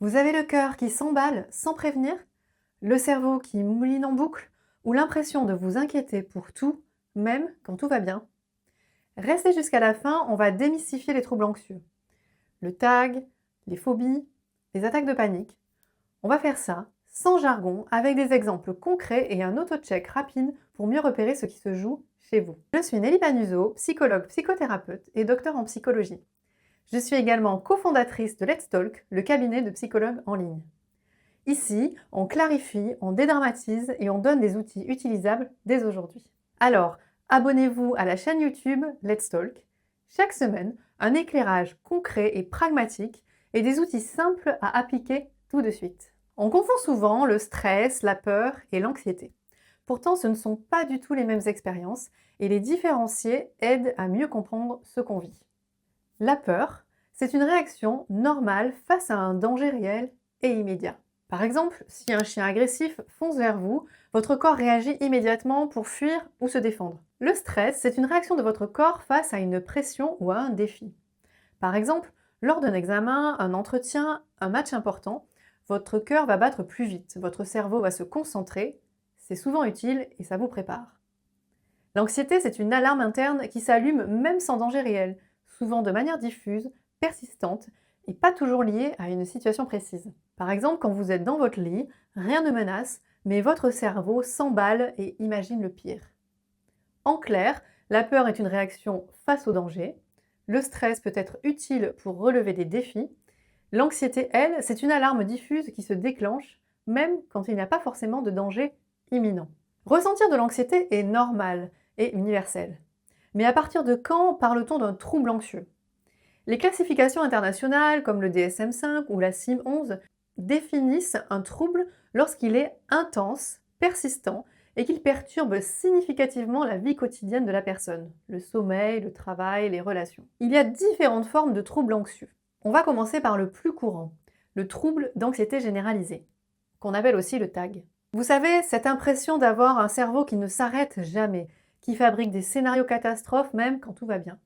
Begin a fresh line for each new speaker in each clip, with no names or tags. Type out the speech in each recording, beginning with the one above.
Vous avez le cœur qui s'emballe sans prévenir, le cerveau qui mouline en boucle ou l'impression de vous inquiéter pour tout, même quand tout va bien. Restez jusqu'à la fin, on va démystifier les troubles anxieux. Le TAG, les phobies, les attaques de panique. On va faire ça sans jargon, avec des exemples concrets et un auto-check rapide pour mieux repérer ce qui se joue chez vous. Je suis Nelly Panuso, psychologue, psychothérapeute et docteur en psychologie. Je suis également cofondatrice de Let's Talk, le cabinet de psychologues en ligne. Ici, on clarifie, on dédramatise et on donne des outils utilisables dès aujourd'hui. Alors, abonnez-vous à la chaîne YouTube Let's Talk. Chaque semaine, un éclairage concret et pragmatique et des outils simples à appliquer tout de suite. On confond souvent le stress, la peur et l'anxiété. Pourtant, ce ne sont pas du tout les mêmes expériences et les différencier aide à mieux comprendre ce qu'on vit. La peur, c'est une réaction normale face à un danger réel et immédiat. Par exemple, si un chien agressif fonce vers vous, votre corps réagit immédiatement pour fuir ou se défendre. Le stress, c'est une réaction de votre corps face à une pression ou à un défi. Par exemple, lors d'un examen, un entretien, un match important, votre cœur va battre plus vite, votre cerveau va se concentrer, c'est souvent utile et ça vous prépare. L'anxiété, c'est une alarme interne qui s'allume même sans danger réel, souvent de manière diffuse, persistante et pas toujours liée à une situation précise. Par exemple, quand vous êtes dans votre lit, rien ne menace, mais votre cerveau s'emballe et imagine le pire. En clair, la peur est une réaction face au danger, le stress peut être utile pour relever des défis, l'anxiété, elle, c'est une alarme diffuse qui se déclenche même quand il n'y a pas forcément de danger imminent. Ressentir de l'anxiété est normal et universel. Mais à partir de quand parle-t-on d'un trouble anxieux? Les classifications internationales comme le DSM-5 ou la CIM-11 définissent un trouble lorsqu'il est intense, persistant et qu'il perturbe significativement la vie quotidienne de la personne, le sommeil, le travail, les relations. Il y a différentes formes de troubles anxieux. On va commencer par le plus courant, le trouble d'anxiété généralisée, qu'on appelle aussi le TAG. Vous savez, cette impression d'avoir un cerveau qui ne s'arrête jamais, qui fabrique des scénarios catastrophes même quand tout va bien.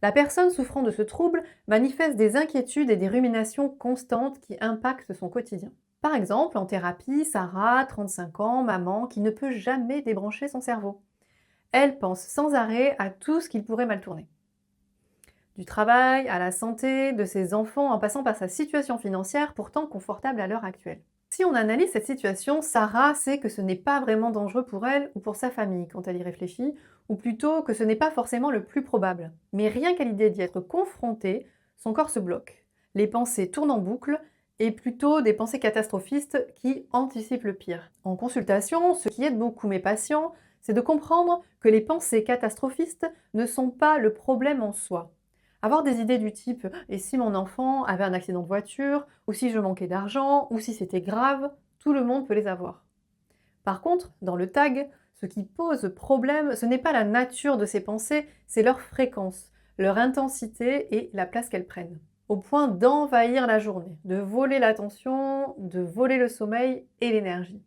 La personne souffrant de ce trouble manifeste des inquiétudes et des ruminations constantes qui impactent son quotidien. Par exemple, en thérapie, Sarah, 35 ans, maman, qui ne peut jamais débrancher son cerveau. Elle pense sans arrêt à tout ce qu'il pourrait mal tourner. Du travail, à la santé, de ses enfants, en passant par sa situation financière pourtant confortable à l'heure actuelle. Si on analyse cette situation, Sarah sait que ce n'est pas vraiment dangereux pour elle ou pour sa famille quand elle y réfléchit, ou plutôt que ce n'est pas forcément le plus probable. Mais rien qu'à l'idée d'y être confrontée, son corps se bloque. Les pensées tournent en boucle, et plutôt des pensées catastrophistes qui anticipent le pire. En consultation, ce qui aide beaucoup mes patients, c'est de comprendre que les pensées catastrophistes ne sont pas le problème en soi. Avoir des idées du type «Et si mon enfant avait un accident de voiture? Ou si je manquais d'argent? Ou si c'était grave?» Tout le monde peut les avoir. Par contre, dans le TAG, ce qui pose problème, ce n'est pas la nature de ces pensées, c'est leur fréquence, leur intensité et la place qu'elles prennent. Au point d'envahir la journée, de voler l'attention, de voler le sommeil et l'énergie.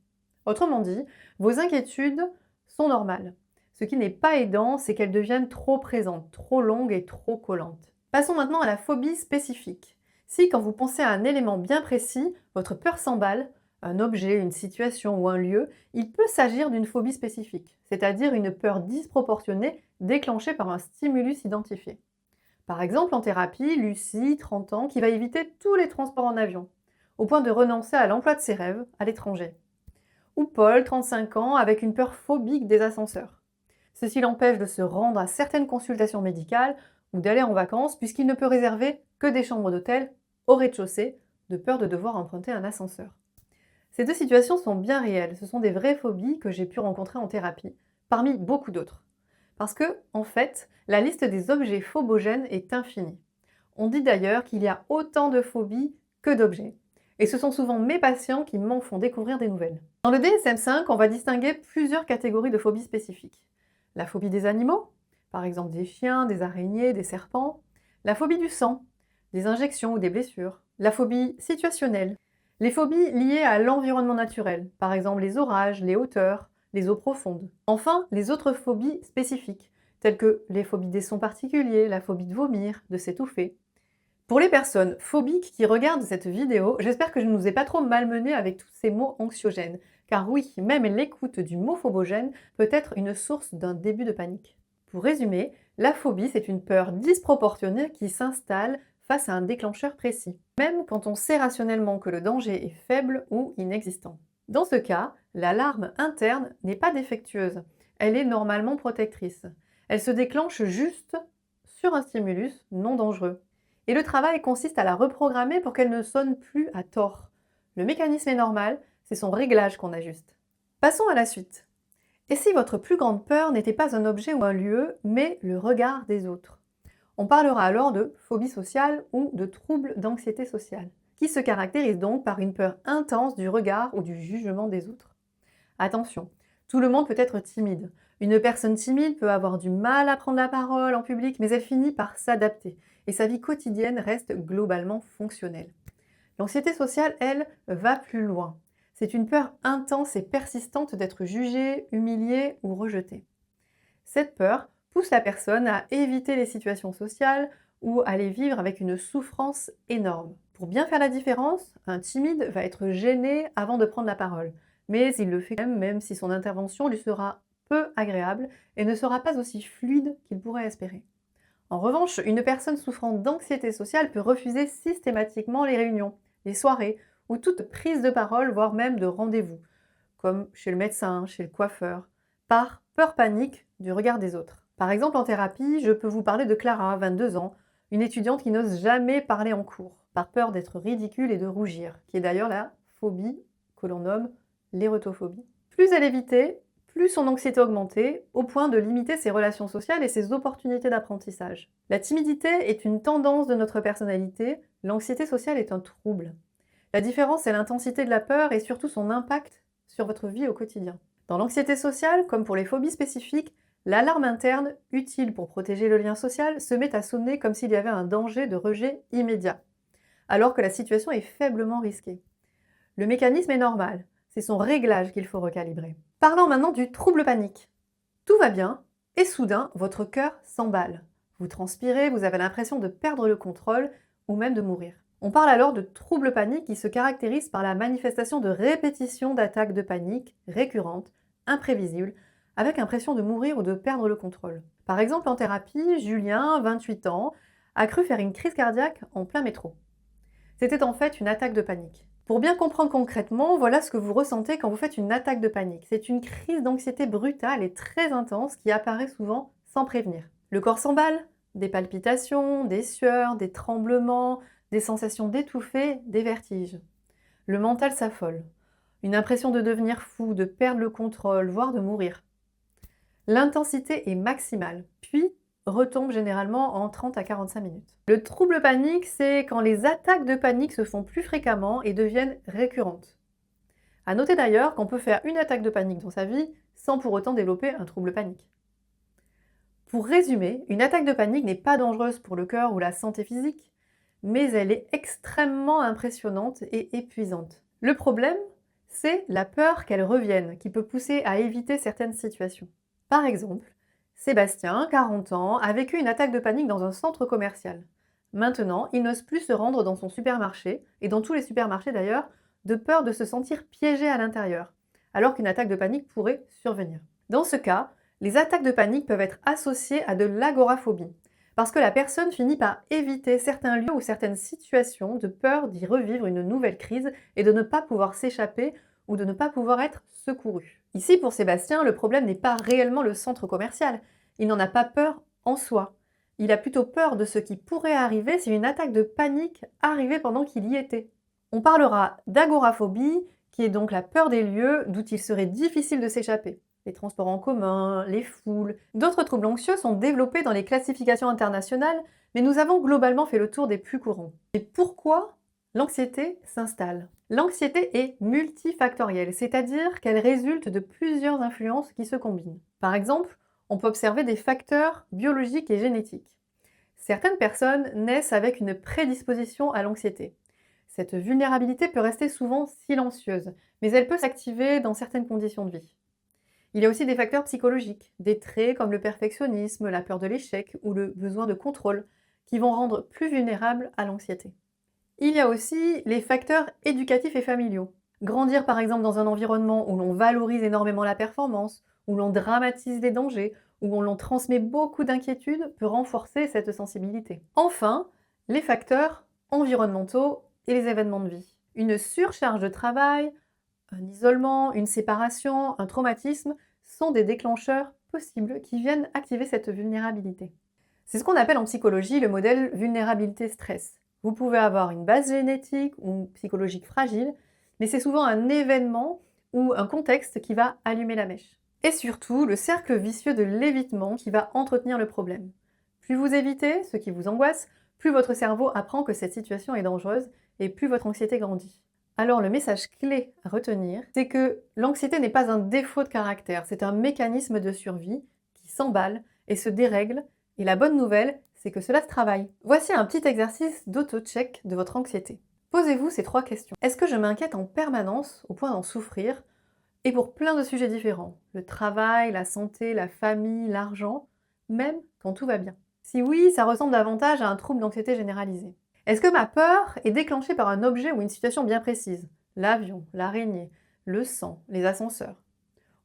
Autrement dit, vos inquiétudes sont normales. Ce qui n'est pas aidant, c'est qu'elles deviennent trop présentes, trop longues et trop collantes. Passons maintenant à la phobie spécifique. Si, quand vous pensez à un élément bien précis, votre peur s'emballe, un objet, une situation ou un lieu, il peut s'agir d'une phobie spécifique, c'est-à-dire une peur disproportionnée déclenchée par un stimulus identifié. Par exemple, en thérapie, Lucie, 30 ans, qui va éviter tous les transports en avion, au point de renoncer à l'emploi de ses rêves à l'étranger. Ou Paul, 35 ans, avec une peur phobique des ascenseurs. Ceci l'empêche de se rendre à certaines consultations médicales ou d'aller en vacances puisqu'il ne peut réserver que des chambres d'hôtel au rez-de-chaussée, de peur de devoir emprunter un ascenseur. Ces deux situations sont bien réelles, ce sont des vraies phobies que j'ai pu rencontrer en thérapie, parmi beaucoup d'autres. Parce que, en fait, la liste des objets phobogènes est infinie. On dit d'ailleurs qu'il y a autant de phobies que d'objets. Et ce sont souvent mes patients qui m'en font découvrir des nouvelles. Dans le DSM-5, on va distinguer plusieurs catégories de phobies spécifiques. La phobie des animaux, par exemple des chiens, des araignées, des serpents. La phobie du sang, des injections ou des blessures. La phobie situationnelle, les phobies liées à l'environnement naturel, par exemple les orages, les hauteurs, les eaux profondes. Enfin, les autres phobies spécifiques, telles que les phobies des sons particuliers, la phobie de vomir, de s'étouffer. Pour les personnes phobiques qui regardent cette vidéo, j'espère que je ne vous ai pas trop malmené avec tous ces mots anxiogènes. Car oui, même l'écoute du mot phobogène peut être une source d'un début de panique. Pour résumer, la phobie, c'est une peur disproportionnée qui s'installe face à un déclencheur précis, même quand on sait rationnellement que le danger est faible ou inexistant. Dans ce cas, l'alarme interne n'est pas défectueuse, elle est normalement protectrice. Elle se déclenche juste sur un stimulus non dangereux. Et le travail consiste à la reprogrammer pour qu'elle ne sonne plus à tort. Le mécanisme est normal, c'est son réglage qu'on ajuste. Passons à la suite. Et si votre plus grande peur n'était pas un objet ou un lieu, mais le regard des autres? On parlera alors de phobie sociale ou de trouble d'anxiété sociale, qui se caractérise donc par une peur intense du regard ou du jugement des autres. Attention, tout le monde peut être timide. Une personne timide peut avoir du mal à prendre la parole en public, mais elle finit par s'adapter et sa vie quotidienne reste globalement fonctionnelle. L'anxiété sociale, elle, va plus loin. C'est une peur intense et persistante d'être jugé, humilié ou rejeté. Cette peur pousse la personne à éviter les situations sociales ou à les vivre avec une souffrance énorme. Pour bien faire la différence, un timide va être gêné avant de prendre la parole, mais il le fait quand même, même si son intervention lui sera peu agréable et ne sera pas aussi fluide qu'il pourrait espérer. En revanche, une personne souffrant d'anxiété sociale peut refuser systématiquement les réunions, les soirées ou toute prise de parole, voire même de rendez-vous, comme chez le médecin, chez le coiffeur, par peur panique du regard des autres. Par exemple, en thérapie, je peux vous parler de Clara, 22 ans, une étudiante qui n'ose jamais parler en cours, par peur d'être ridicule et de rougir, qui est d'ailleurs la phobie que l'on nomme l'érotophobie. Plus elle évitait, plus son anxiété augmentait, au point de limiter ses relations sociales et ses opportunités d'apprentissage. La timidité est une tendance de notre personnalité, l'anxiété sociale est un trouble. La différence, c'est l'intensité de la peur et surtout son impact sur votre vie au quotidien. Dans l'anxiété sociale, comme pour les phobies spécifiques, l'alarme interne, utile pour protéger le lien social, se met à sonner comme s'il y avait un danger de rejet immédiat, alors que la situation est faiblement risquée. Le mécanisme est normal, c'est son réglage qu'il faut recalibrer. Parlons maintenant du trouble panique. Tout va bien, et soudain, votre cœur s'emballe. Vous transpirez, vous avez l'impression de perdre le contrôle, ou même de mourir. On parle alors de trouble panique qui se caractérise par la manifestation de répétition d'attaques de panique récurrentes, imprévisibles, avec l'impression de mourir ou de perdre le contrôle. Par exemple, en thérapie, Julien, 28 ans, a cru faire une crise cardiaque en plein métro. C'était en fait une attaque de panique. Pour bien comprendre concrètement, voilà ce que vous ressentez quand vous faites une attaque de panique. C'est une crise d'anxiété brutale et très intense qui apparaît souvent sans prévenir. Le corps s'emballe, des palpitations, des sueurs, des tremblements, des sensations d'étouffer, des vertiges. Le mental s'affole. Une impression de devenir fou, de perdre le contrôle, voire de mourir. L'intensité est maximale, puis retombe généralement en 30 à 45 minutes. Le trouble panique, c'est quand les attaques de panique se font plus fréquemment et deviennent récurrentes. À noter d'ailleurs qu'on peut faire une attaque de panique dans sa vie sans pour autant développer un trouble panique. Pour résumer, une attaque de panique n'est pas dangereuse pour le cœur ou la santé physique, mais elle est extrêmement impressionnante et épuisante. Le problème, c'est la peur qu'elle revienne, qui peut pousser à éviter certaines situations. Par exemple, Sébastien, 40 ans, a vécu une attaque de panique dans un centre commercial. Maintenant, il n'ose plus se rendre dans son supermarché, et dans tous les supermarchés d'ailleurs, de peur de se sentir piégé à l'intérieur, alors qu'une attaque de panique pourrait survenir. Dans ce cas, les attaques de panique peuvent être associées à de l'agoraphobie, parce que la personne finit par éviter certains lieux ou certaines situations de peur d'y revivre une nouvelle crise et de ne pas pouvoir s'échapper ou de ne pas pouvoir être secouru. Ici, pour Sébastien, le problème n'est pas réellement le centre commercial. Il n'en a pas peur en soi. Il a plutôt peur de ce qui pourrait arriver si une attaque de panique arrivait pendant qu'il y était. On parlera d'agoraphobie, qui est donc la peur des lieux d'où il serait difficile de s'échapper. Les transports en commun, les foules. D'autres troubles anxieux sont développés dans les classifications internationales, mais nous avons globalement fait le tour des plus courants. Et pourquoi l'anxiété s'installe? L'anxiété est multifactorielle, c'est-à-dire qu'elle résulte de plusieurs influences qui se combinent. Par exemple, on peut observer des facteurs biologiques et génétiques. Certaines personnes naissent avec une prédisposition à l'anxiété. Cette vulnérabilité peut rester souvent silencieuse, mais elle peut s'activer dans certaines conditions de vie. Il y a aussi des facteurs psychologiques, des traits comme le perfectionnisme, la peur de l'échec ou le besoin de contrôle, qui vont rendre plus vulnérables à l'anxiété. Il y a aussi les facteurs éducatifs et familiaux. Grandir par exemple dans un environnement où l'on valorise énormément la performance, où l'on dramatise les dangers, où l'on transmet beaucoup d'inquiétudes peut renforcer cette sensibilité. Enfin, les facteurs environnementaux et les événements de vie. Une surcharge de travail, un isolement, une séparation, un traumatisme sont des déclencheurs possibles qui viennent activer cette vulnérabilité. C'est ce qu'on appelle en psychologie le modèle vulnérabilité-stress. Vous pouvez avoir une base génétique ou psychologique fragile, mais c'est souvent un événement ou un contexte qui va allumer la mèche. Et surtout, le cercle vicieux de l'évitement qui va entretenir le problème. Plus vous évitez ce qui vous angoisse, plus votre cerveau apprend que cette situation est dangereuse et plus votre anxiété grandit. Alors le message clé à retenir, c'est que l'anxiété n'est pas un défaut de caractère, c'est un mécanisme de survie qui s'emballe et se dérègle, et la bonne nouvelle, c'est que cela se travaille. Voici un petit exercice d'auto-check de votre anxiété. Posez-vous ces 3 questions. Est-ce que je m'inquiète en permanence au point d'en souffrir? Et pour plein de sujets différents. Le travail, la santé, la famille, l'argent, même quand tout va bien. Si oui, ça ressemble davantage à un trouble d'anxiété généralisée. Est-ce que ma peur est déclenchée par un objet ou une situation bien précise? L'avion, l'araignée, le sang, les ascenseurs.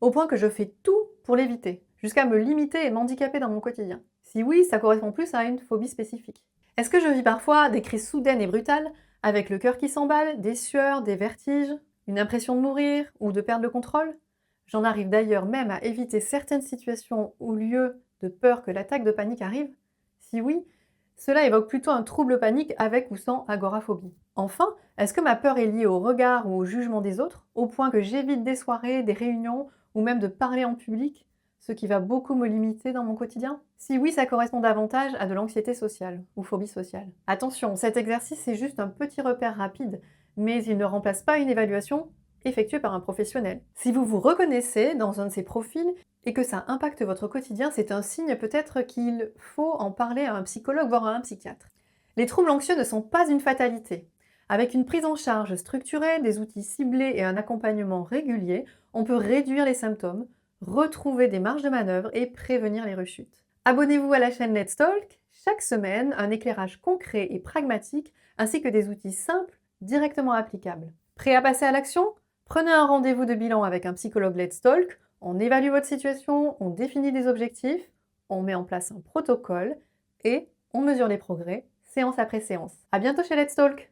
Au point que je fais tout pour l'éviter, jusqu'à me limiter et m'handicaper dans mon quotidien. Si oui, ça correspond plus à une phobie spécifique. Est-ce que je vis parfois des crises soudaines et brutales, avec le cœur qui s'emballe, des sueurs, des vertiges, une impression de mourir ou de perdre le contrôle? J'en arrive d'ailleurs même à éviter certaines situations ou lieux de peur que l'attaque de panique arrive. Si oui, cela évoque plutôt un trouble panique avec ou sans agoraphobie. Enfin, est-ce que ma peur est liée au regard ou au jugement des autres, au point que j'évite des soirées, des réunions ou même de parler en public, ce qui va beaucoup me limiter dans mon quotidien? Si oui, ça correspond davantage à de l'anxiété sociale ou phobie sociale. Attention, cet exercice est juste un petit repère rapide, mais il ne remplace pas une évaluation effectuée par un professionnel. Si vous vous reconnaissez dans un de ces profils et que ça impacte votre quotidien, c'est un signe peut-être qu'il faut en parler à un psychologue, voire à un psychiatre. Les troubles anxieux ne sont pas une fatalité. Avec une prise en charge structurée, des outils ciblés et un accompagnement régulier, on peut réduire les symptômes, retrouver des marges de manœuvre et prévenir les rechutes. Abonnez-vous à la chaîne Let's Talk. Chaque semaine, un éclairage concret et pragmatique, ainsi que des outils simples, directement applicables. Prêt à passer à l'action? Prenez un rendez-vous de bilan avec un psychologue Let's Talk. On évalue votre situation, on définit des objectifs, on met en place un protocole et on mesure les progrès, séance après séance. À bientôt chez Let's Talk!